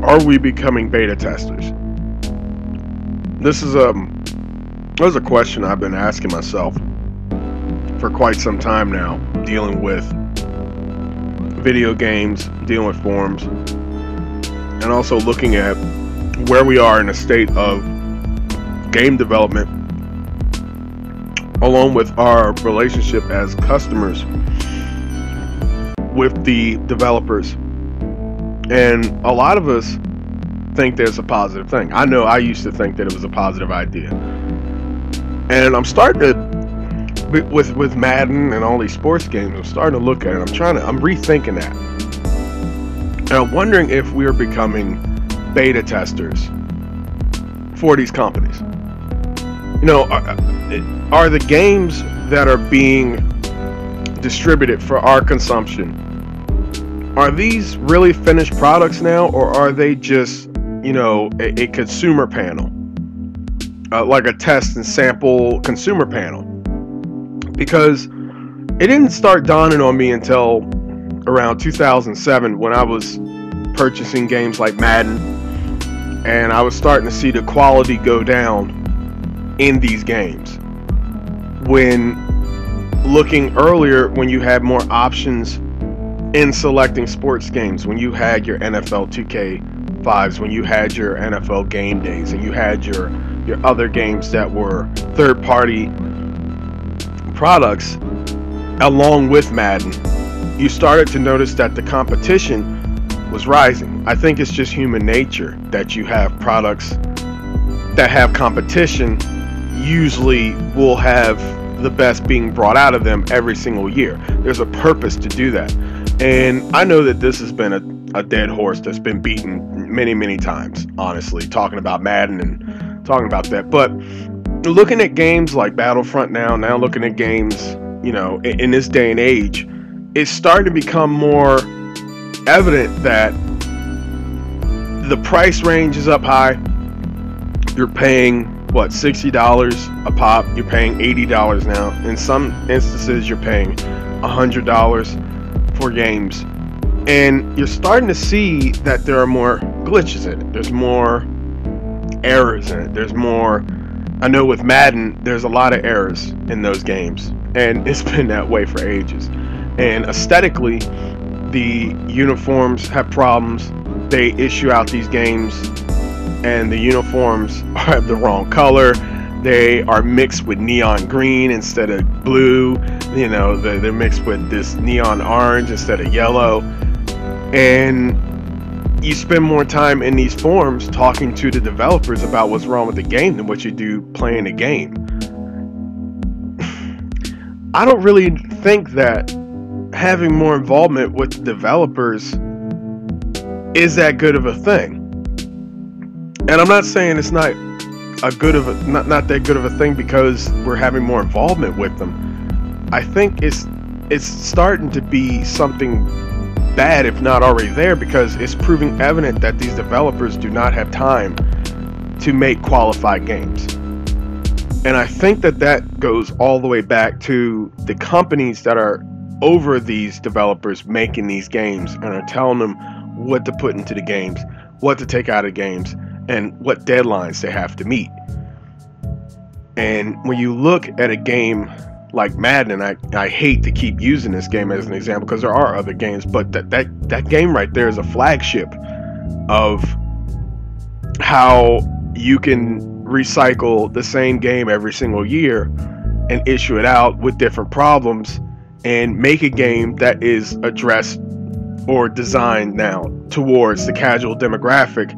Are we becoming beta testers? This is a question I've been asking myself for quite some time now, dealing with video games, dealing with forums, and also looking at where we are in a state of game development, along with our relationship as customers with the developers. And a lot of us think that's a positive thing. I know I used to think that it was a positive idea. And I'm starting to, with Madden and all these sports games, I'm starting to look at it. I'm rethinking that. And I'm wondering if we're becoming beta testers for these companies. You know, are the games that are being distributed for our consumption, are these really finished products now, or are they just, you know, a consumer panel, like a test and sample consumer panel? Because it didn't start dawning on me until around 2007 when I was purchasing games like Madden, and I was starting to see the quality go down in these games. When looking earlier, when you had more options in selecting sports games, when you had your NFL 2K5s, when you had your NFL game days, and you had your other games that were third-party products along with Madden, you started to notice that the competition was rising. I think it's just human nature that you have products that have competition usually will have the best being brought out of them every single year. There's a purpose to do that. And I know that this has been a dead horse that's been beaten many times, honestly, talking about Madden and talking about that. But looking at games like Battlefront now looking at games, you know, in this day and age, it's starting to become more evident that the price range is up high. You're paying, what, $60 a pop? You're paying $80 now. In some instances, you're paying $100 for games. And you're starting to see that there are more glitches in it. There's more errors in it. There's more... I know with Madden, there's a lot of errors in those games. And it's been that way for ages. And aesthetically, the uniforms have problems. They issue out these games, and the uniforms have the wrong color. They are mixed with neon green instead of blue. You know, they're mixed with this neon orange instead of yellow. And you spend more time in these forums talking to the developers about what's wrong with the game than what you do playing the game. I don't really think that having more involvement with the developers is that good of a thing. And I'm not saying it's not not that good of a thing because we're having more involvement with them. I think it's starting to be something bad, if not already there, because it's proving evident that these developers do not have time to make qualified games. And I think that goes all the way back to the companies that are over these developers making these games and are telling them what to put into the games, what to take out of games, and what deadlines they have to meet. And when you look at a game like Madden, and I hate to keep using this game as an example because there are other games, but that game right there is a flagship of how you can recycle the same game every single year and issue it out with different problems and make a game that is addressed or designed now towards the casual demographic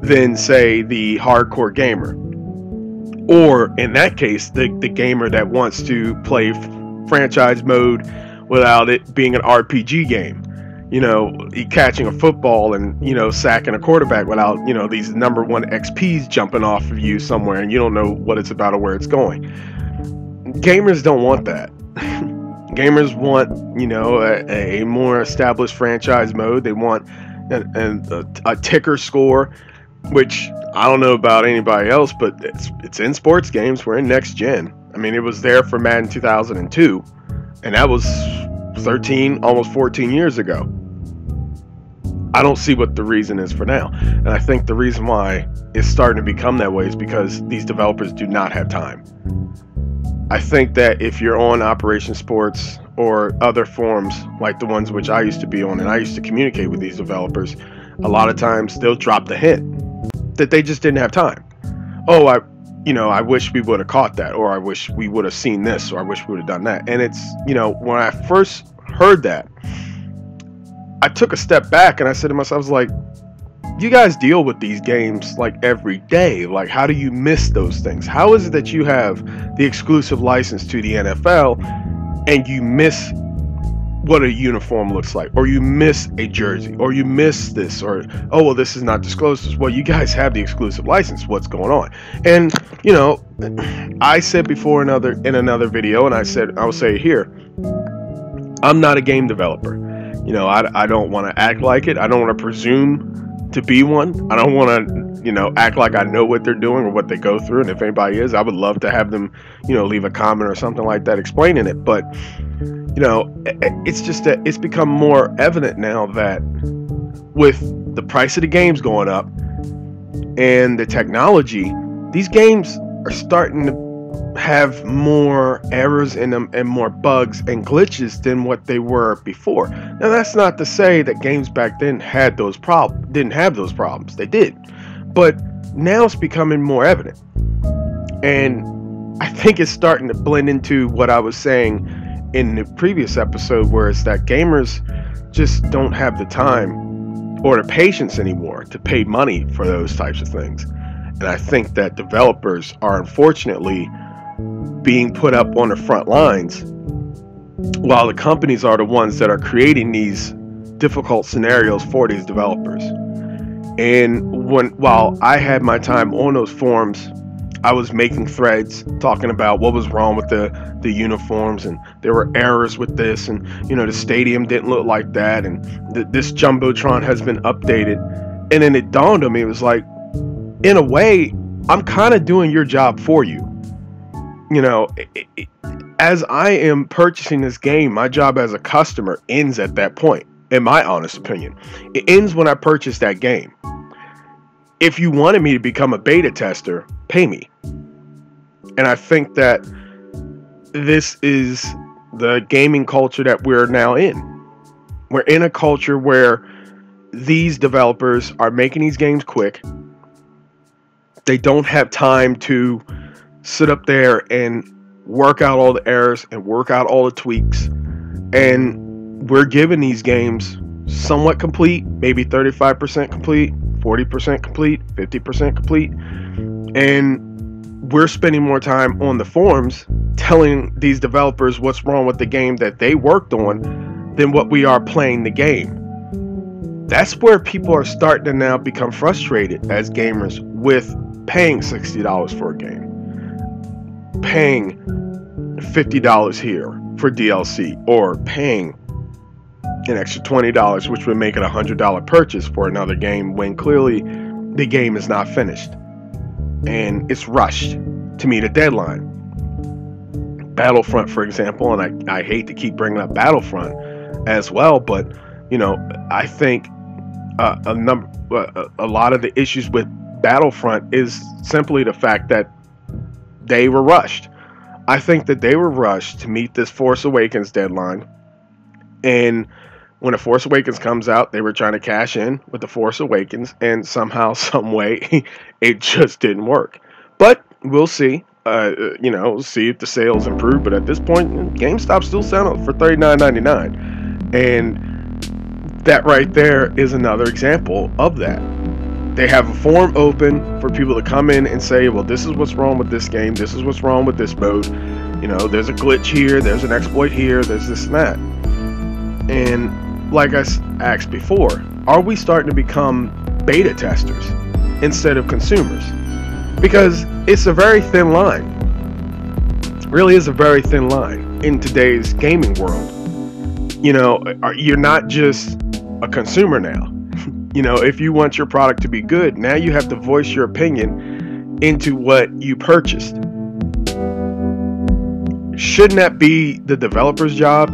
than, say, the hardcore gamer. Or, in that case, the gamer that wants to play franchise mode without it being an RPG game. You know, catching a football and, you know, sacking a quarterback without, you know, these number one XPs jumping off of you somewhere and you don't know what it's about or where it's going. Gamers don't want that. Gamers want, you know, a more established franchise mode. They want a ticker score, which I don't know about anybody else, but it's in sports games. We're in next gen. I mean, it was there for Madden 2002, and that was 13, almost 14 years ago. I don't see what the reason is for now. And I think the reason why it's starting to become that way is because these developers do not have time. I think that if you're on Operation Sports or other forums like the ones which I used to be on, and I used to communicate with these developers, a lot of times they'll drop the hint that they just didn't have time. Oh, I wish we would have caught that, or I wish we would have seen this, or I wish we would have done that. And it's, when I first heard that, I took a step back and I said to myself, I was like, you guys deal with these games like every day. Like, how do you miss those things? How is it that you have the exclusive license to the NFL and you miss what a uniform looks like, or you miss a jersey, or you miss this, or, oh, well, this is not disclosed? Well, you guys have the exclusive license. What's going on? And, I said before in another video, and I will say it here, I'm not a game developer. I don't want to act like it. I don't want to presume to be one. I don't want to, act like I know what they're doing or what they go through. And if anybody is, I would love to have them, leave a comment or something like that explaining it. But, it's just that it's become more evident now that with the price of the games going up and the technology, these games are starting to have more errors in them and more bugs and glitches than what they were before. Now, that's not to say that games back then didn't have those problems. They did. But now it's becoming more evident. And I think it's starting to blend into what I was saying in the previous episode, where it's that gamers just don't have the time or the patience anymore to pay money for those types of things. And I think that developers are unfortunately being put up on the front lines, while the companies are the ones that are creating these difficult scenarios for these developers. And while I had my time on those forums, I was making threads talking about what was wrong with the uniforms, and there were errors with this, and the stadium didn't look like that, and this jumbotron has been updated. And then it dawned on me, it was like, in a way, I'm kind of doing your job for you. As I am purchasing this game, my job as a customer ends at that point, in my honest opinion. It ends when I purchase that game. If you wanted me to become a beta tester, pay me. And I think that this is the gaming culture that we're now in. We're in a culture where these developers are making these games quick. They don't have time to sit up there and work out all the errors and work out all the tweaks. And we're giving these games somewhat complete, maybe 35% complete, 40% complete, 50% complete. And we're spending more time on the forums telling these developers what's wrong with the game that they worked on than what we are playing the game. That's where people are starting to now become frustrated as gamers with paying $60 for a game, paying $50 here for DLC, or paying an extra $20, which would make it a $100 purchase for another game, when clearly the game is not finished and it's rushed to meet a deadline. Battlefront, for example, and I hate to keep bringing up Battlefront as well, but I think a lot of the issues with Battlefront is simply the fact that they were rushed. I think that they were rushed to meet this Force Awakens deadline, and when The Force Awakens comes out, they were trying to cash in with The Force Awakens, and somehow, some way, it just didn't work. But we'll see. We'll see if the sales improve. But at this point, GameStop's still selling for $39.99, and that right there is another example of that. They have a forum open for people to come in and say, well, this is what's wrong with this game, this is what's wrong with this mode, there's a glitch here, there's an exploit here, there's this and that. And like I asked before, are we starting to become beta testers instead of consumers? Because it's a very thin line. It really is a very thin line in today's gaming world. You're not just a consumer now. If you want your product to be good, now you have to voice your opinion into what you purchased. Shouldn't that be the developer's job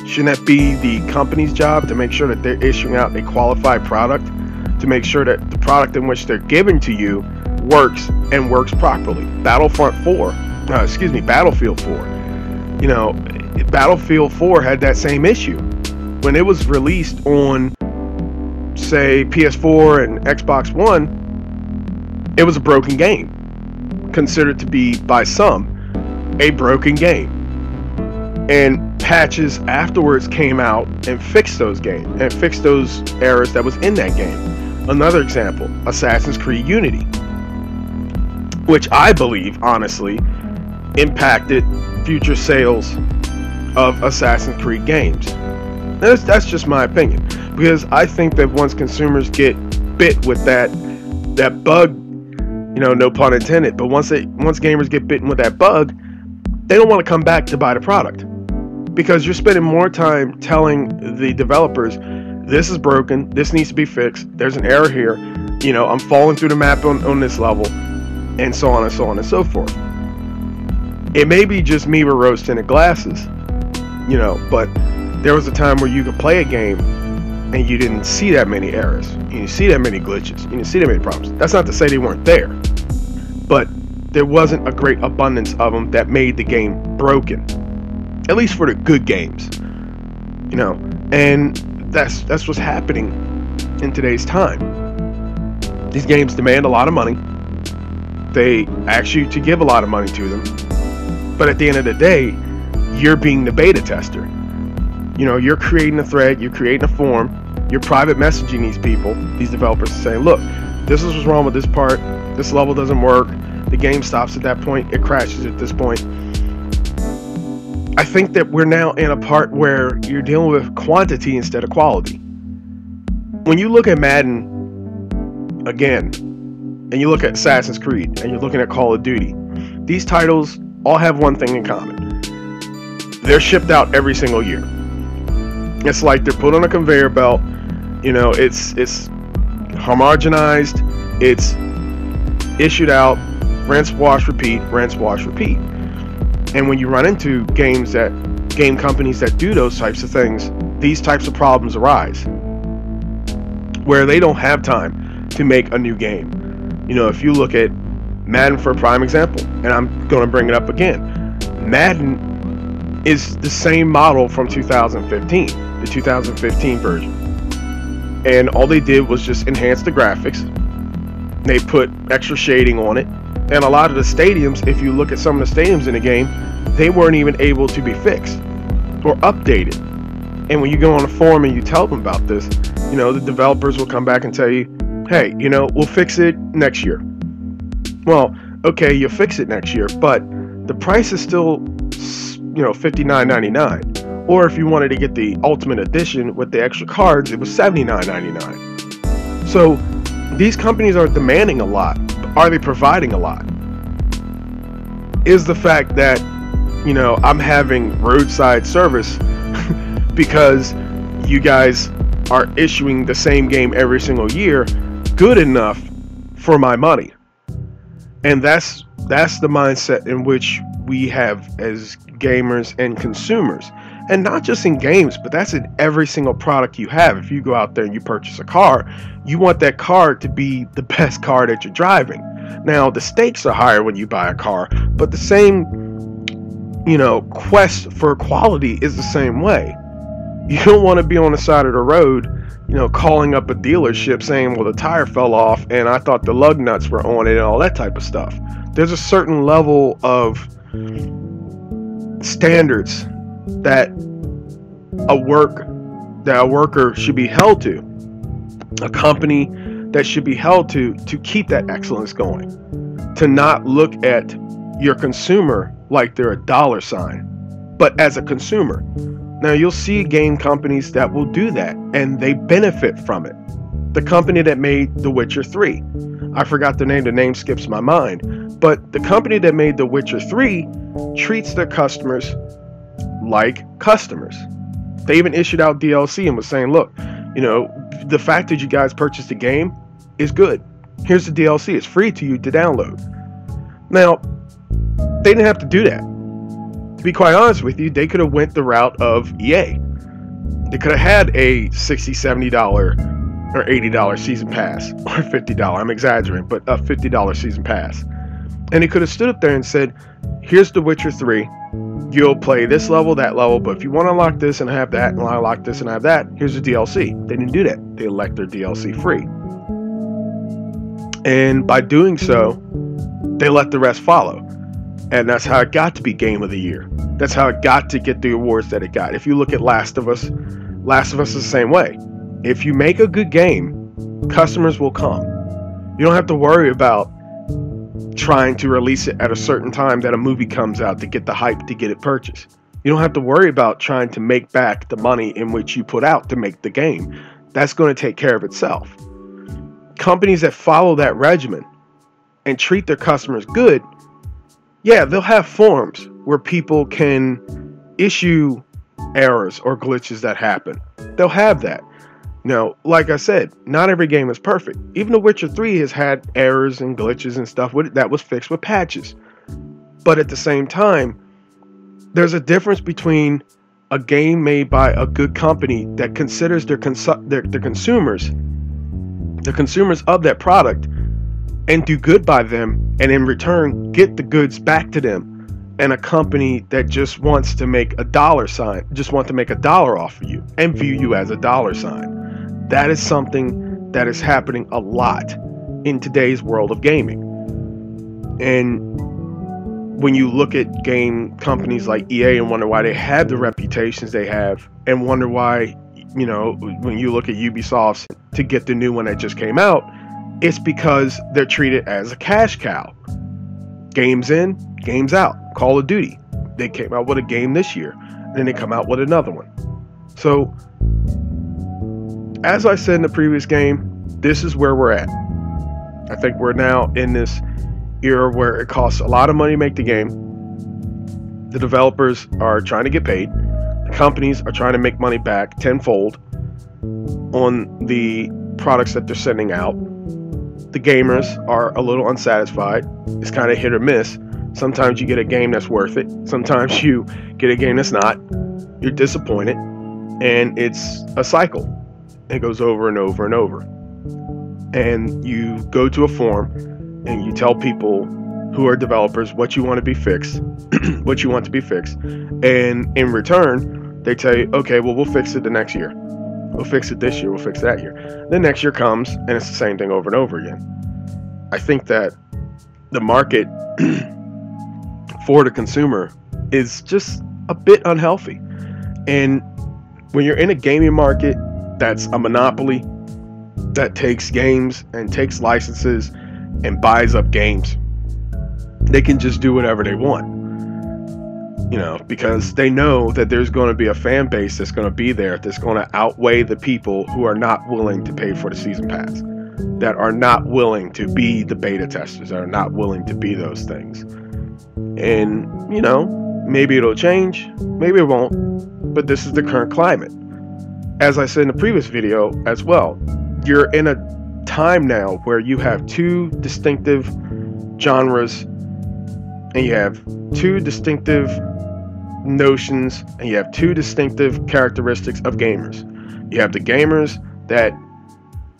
Shouldn't that be the company's job to make sure that they're issuing out a qualified product, to make sure that the product in which they're giving to you works and works properly? Battlefield 4. You know, Battlefield 4 had that same issue. When it was released on, say, PS4 and Xbox One, it was a broken game. Considered to be, by some, a broken game. And patches afterwards came out and fixed those errors that was in that game. Another example, Assassin's Creed Unity, which I believe, honestly, impacted future sales of Assassin's Creed games. That's just my opinion, because I think that once consumers get bit with that bug, you know, no pun intended, but once gamers get bitten with that bug, they don't want to come back to buy the product, because you're spending more time telling the developers, this is broken, this needs to be fixed, there's an error here, you know, I'm falling through the map on this level, and so on and so on and so forth. It may be just me with rose-tinted glasses, you know, but there was a time where you could play a game and you didn't see that many errors, you didn't see that many glitches, you didn't see that many problems. That's not to say they weren't there, but there wasn't a great abundance of them that made the game broken, at least for the good games, you know. And that's what's happening in today's time. These games demand a lot of money. They ask you to give a lot of money to them, but at the end of the day, you're being the beta tester. You know, you're creating a thread, you're creating a forum, you're private messaging these people, these developers, saying, look, this is what's wrong with this part, this level doesn't work, the game stops at that point, it crashes at this point. I think that we're now in a part where you're dealing with quantity instead of quality. When you look at Madden again, and you look at Assassin's Creed, and you're looking at Call of Duty, these titles all have one thing in common. They're shipped out every single year. It's like they're put on a conveyor belt, you know, it's homogenized, it's issued out, rinse, wash, repeat, rinse, wash, repeat. And when you run into game companies that do those types of things, these types of problems arise, where they don't have time to make a new game. You know, if you look at Madden for a prime example, and I'm going to bring it up again, Madden is the same model from 2015, the 2015 version. And all they did was just enhance the graphics. They put extra shading on it. And a lot of the stadiums, if you look at some of the stadiums in the game, they weren't even able to be fixed or updated. And when you go on a forum and you tell them about this, you know, the developers will come back and tell you, hey, you know, we'll fix it next year. Well, okay, you'll fix it next year, but the price is still, you know, $59.99. Or if you wanted to get the Ultimate Edition with the extra cards, it was $79.99. So these companies are demanding a lot. Are they providing a lot? Is the fact that, you know, I'm having roadside service because you guys are issuing the same game every single year good enough for my money? And that's the mindset in which we have as gamers and consumers. And not just in games, but that's in every single product you have. If you go out there and you purchase a car, you want that car to be the best car that you're driving. Now, the stakes are higher when you buy a car, but the same, you know, quest for quality is the same way. You don't want to be on the side of the road, you know, calling up a dealership saying, well, the tire fell off and I thought the lug nuts were on it and all that type of stuff. There's a certain level of standards that a worker should be held to, a company that should be held to keep that excellence going, to not look at your consumer like they're a dollar sign, but as a consumer. Now, you'll see game companies that will do that, and they benefit from it. The company that made The Witcher 3, I forgot the name skips my mind, but the company that made The Witcher 3 treats their customers like customers. They even issued out DLC and was saying, look, you know, the fact that you guys purchased the game is good. Here's the DLC. It's free to you to download. Now, they didn't have to do that. To be quite honest with you, they could have went the route of EA. They could have had a $60, $70 or $80 season pass, or $50. I'm exaggerating, but a $50 season pass. And he could have stood up there and said, here's The Witcher 3. You'll play this level, that level, but if you want to unlock this and have that, and unlock this and have that, here's the DLC. They didn't do that. They let their DLC free. And by doing so, they let the rest follow. And that's how it got to be Game of the Year. That's how it got to get the awards that it got. If you look at Last of Us is the same way. If you make a good game, customers will come. You don't have to worry about trying to release it at a certain time that a movie comes out to get the hype to get it purchased. You don't have to worry about trying to make back the money in which you put out to make the game. That's going to take care of itself. Companies that follow that regimen and treat their customers good, yeah, they'll have forums where people can issue errors or glitches that happen. They'll have that. Now, like I said, not every game is perfect. Even The Witcher 3 has had errors and glitches and stuff with it that was fixed with patches. But at the same time, there's a difference between a game made by a good company that considers their consumers of that product and do good by them, and in return get the goods back to them, and a company that just wants to make a dollar sign, just want to make a dollar off of you and view you as a dollar sign. That is something that is happening a lot in today's world of gaming. And when you look at game companies like EA and wonder why they have the reputations they have, and wonder why, you know, when you look at Ubisoft to get the new one that just came out, it's because they're treated as a cash cow. Games in, games out. Call of Duty, they came out with a game this year, and then they come out with another one. So, as I said in the previous game, this is where we're at. I think we're now in this era where it costs a lot of money to make the game. The developers are trying to get paid. The companies are trying to make money back tenfold on the products that they're sending out. The gamers are a little unsatisfied. It's kind of hit or miss. Sometimes you get a game that's worth it. Sometimes you get a game that's not. You're disappointed. And it's a cycle. It goes over and over and over. And you go to a forum and you tell people who are developers what you want to be fixed, what you want to be fixed. And in return, they tell you, okay, well, we'll fix it the next year. We'll fix it this year. We'll fix that year. The next year comes and it's the same thing over and over again. I think that the market for the consumer is just a bit unhealthy. And when you're in a gaming market that's a monopoly, that takes games and takes licenses and buys up games, they can just do whatever they want. You know, because they know that there's going to be a fan base that's going to be there that's going to outweigh the people who are not willing to pay for the season pass, that are not willing to be the beta testers, that are not willing to be those things. And, you know, maybe it'll change, maybe it won't, but this is the current climate. As I said in the previous video as well, you're in a time now where you have two distinctive genres, and you have two distinctive notions, and you have two distinctive characteristics of gamers. You have the gamers that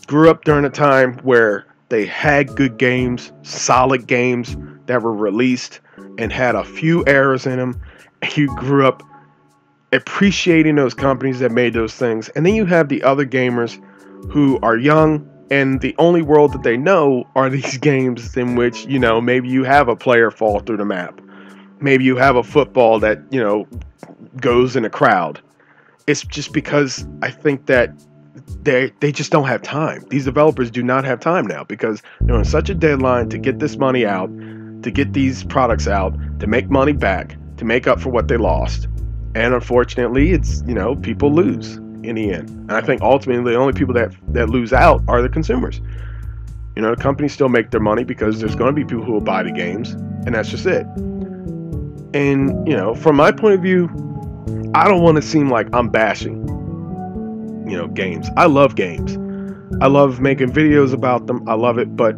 grew up during a time where they had good games, solid games that were released and had a few errors in them, and you grew up appreciating those companies that made those things. And then you have the other gamers who are young, and the only world that they know are these games in which, you know, maybe you have a player fall through the map. Maybe you have a football that, you know, goes in a crowd. It's just because I think that they just don't have time. These developers do not have time now because they're on such a deadline to get this money out, to get these products out, to make money back, to make up for what they lost. And unfortunately, it's, you know, people lose in the end. And I think ultimately the only people that lose out are the consumers. You know, the companies still make their money because there's going to be people who will buy the games, and that's just it. And, you know, from my point of view, I don't want to seem like I'm bashing, you know, games. I love games. I love making videos about them. I love it. But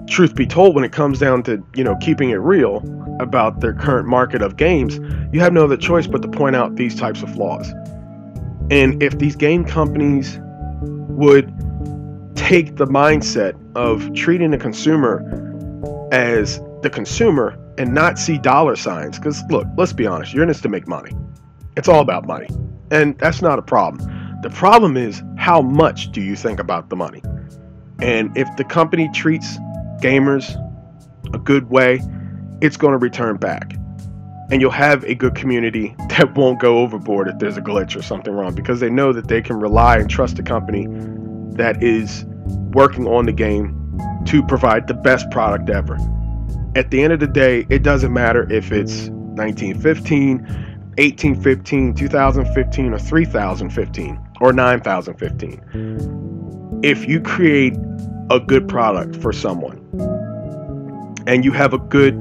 truth be told, when it comes down to, you know, keeping it real about their current market of games, you have no other choice but to point out these types of flaws. And if these game companies would take the mindset of treating the consumer as the consumer and not see dollar signs, because look, let's be honest, you're in this to make money. It's all about money, and that's not a problem. The problem is, how much do you think about the money? And if the company treats gamers a good way, it's going to return back, and you'll have a good community that won't go overboard if there's a glitch or something wrong, because they know that they can rely and trust a company that is working on the game to provide the best product ever. At the end of the day, it doesn't matter if it's 1915, 1815, 2015, or 3015, or 9015. If you create a good product for someone, and you have a good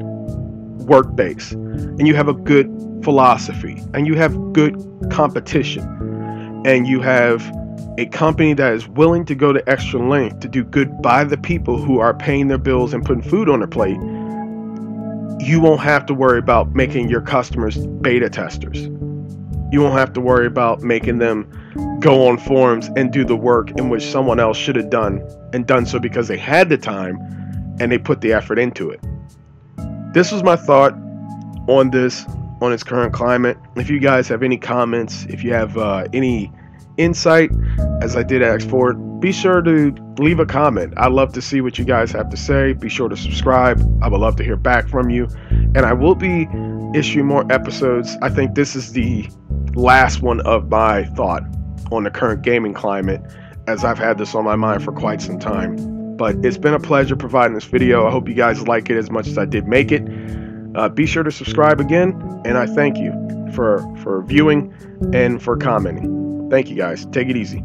work base, and you have a good philosophy, and you have good competition, and you have a company that is willing to go the extra length to do good by the people who are paying their bills and putting food on their plate, you won't have to worry about making your customers beta testers. You won't have to worry about making them go on forums and do the work in which someone else should have done, and done so because they had the time and they put the effort into it. This was my thought on this, on its current climate. If you guys have any comments, if you have any insight, as I did ask for it, be sure to leave a comment. I'd love to see what you guys have to say. Be sure to subscribe. I would love to hear back from you, and I will be issuing more episodes. I think this is the last one of my thought on the current gaming climate, as I've had this on my mind for quite some time. But it's been a pleasure providing this video. I hope you guys like it as much as I did make it. Be sure to subscribe again, and I thank you for viewing and for commenting. Thank you guys. Take it easy.